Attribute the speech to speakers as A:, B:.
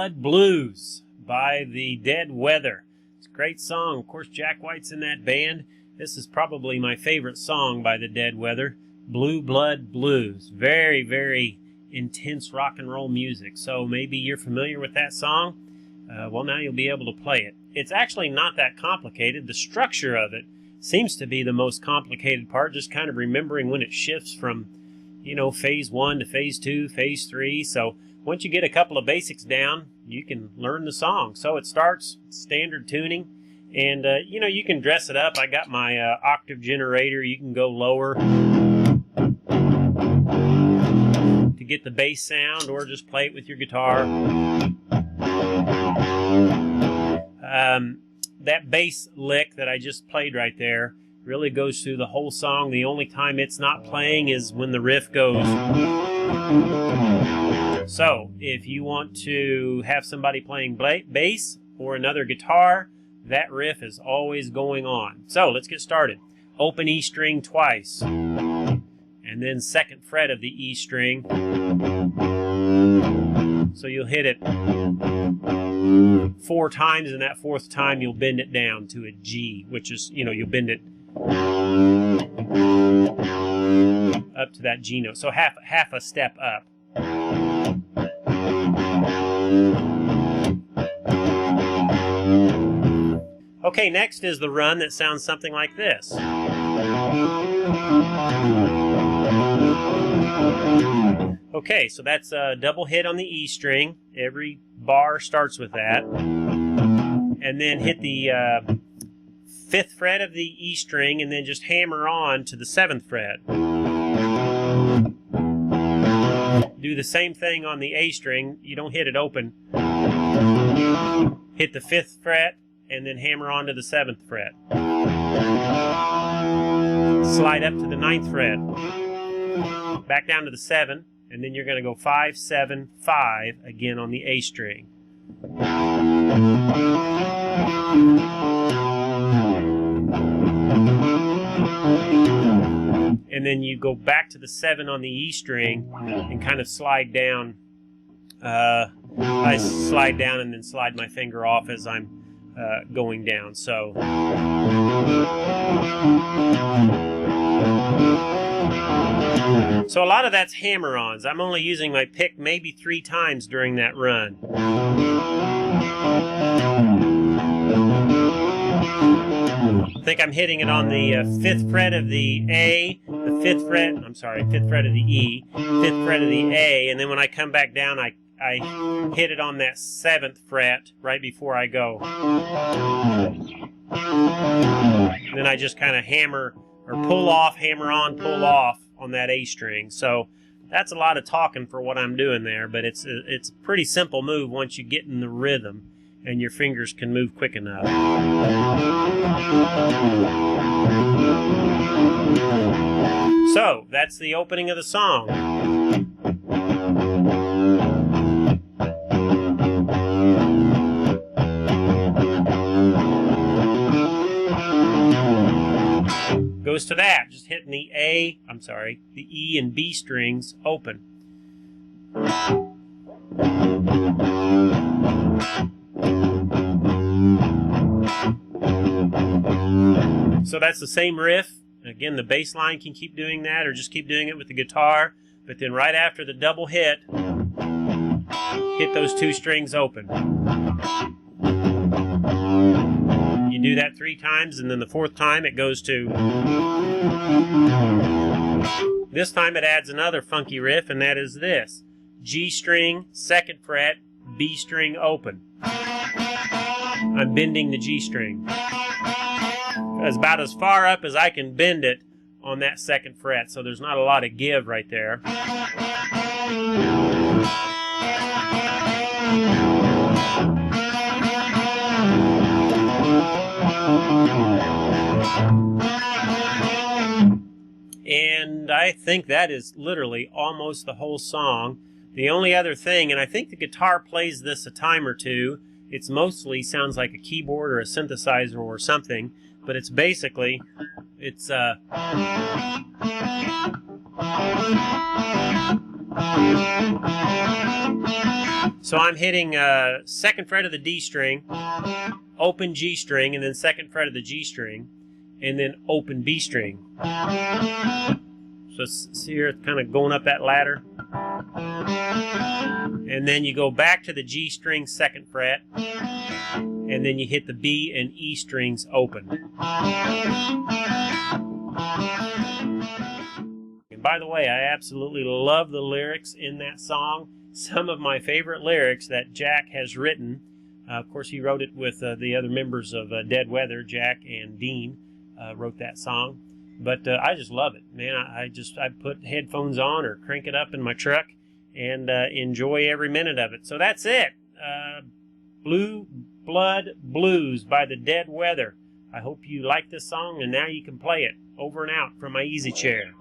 A: Blood Blues by the Dead Weather. It's a great song. Of course, Jack White's in that band. This is probably my favorite song by the Dead Weather, Blue Blood Blues. Very, very intense rock and roll music. So maybe you're familiar with that song. Well, now you'll be able to play it. It's actually not that complicated. The structure of it seems to be the most complicated part, just kind of remembering when it shifts from, phase 1 to phase 2, phase 3. So once you get a couple of basics down, you can learn the song. So it starts standard tuning, and you can dress it up. I got my octave generator. You can go lower to get the bass sound, or just play it with your guitar. That bass lick that I just played right there really goes through the whole song. The only time it's not playing is when the riff goes. So, if you want to have somebody playing bass or another guitar, that riff is always going on. So, let's get started. Open E string twice, and then second fret of the E string. So you'll hit it 4 times, and that 4th time you'll bend it down to a G, which is, you'll bend it up to that G note. So half a step up. Okay, next is the run that sounds something like this. Okay, so that's a double hit on the E string. Every bar starts with that. And then hit the 5th fret of the E string, and then just hammer on to the 7th fret. Do the same thing on the A string. You don't hit it open. Hit the 5th fret, and then hammer on to the 7th fret. Slide up to the 9th fret. Back down to the 7. And then you're going to go 5, 7, 5 again on the A string. And then you go back to the 7 on the E string and kind of slide down. I slide down and then slide my finger off as I'm going down. So a lot of that's hammer-ons. I'm only using my pick maybe 3 times during that run. I think I'm hitting it on the 5th fret of the A, the 5th fret of the E, 5th fret of the A, and then when I come back down, I hit it on that 7th fret right before I go. And then I just kind of hammer or pull off, hammer on, pull off on that A string. So that's a lot of talking for what I'm doing there, but it's a pretty simple move once you get in the rhythm and your fingers can move quick enough. So that's the opening of the song. Goes to that, just hitting the the E and B strings open. So that's the same riff. Again, the bass line can keep doing that, or just keep doing it with the guitar. But then right after the double hit those 2 strings open. You do that 3 times, and then the 4th time it goes to... This time it adds another funky riff, and that is this. G string, 2nd fret, B string open. I'm bending the G string. That's about as far up as I can bend it on that 2nd fret, so there's not a lot of give right there. And I think that is literally almost the whole song. The only other thing, and I think the guitar plays this a time or two, it's mostly sounds like a keyboard or a synthesizer or something, but it's basically, it's So I'm hitting 2nd fret of the D string, open G string, and then 2nd fret of the G string, and then open B string. So see here, it's kind of going up that ladder. And then you go back to the G string 2nd fret, and then you hit the B and E strings open. And by the way, I absolutely love the lyrics in that song. Some of my favorite lyrics that Jack has written. Of course, he wrote it with the other members of Dead Weather. Jack and Dean wrote that song. But I just love it, man. I put headphones on or crank it up in my truck and enjoy every minute of it. So that's it. Blue Blood Blues by the Dead Weather. I hope you like this song, and now you can play it. Over and out from my easy chair.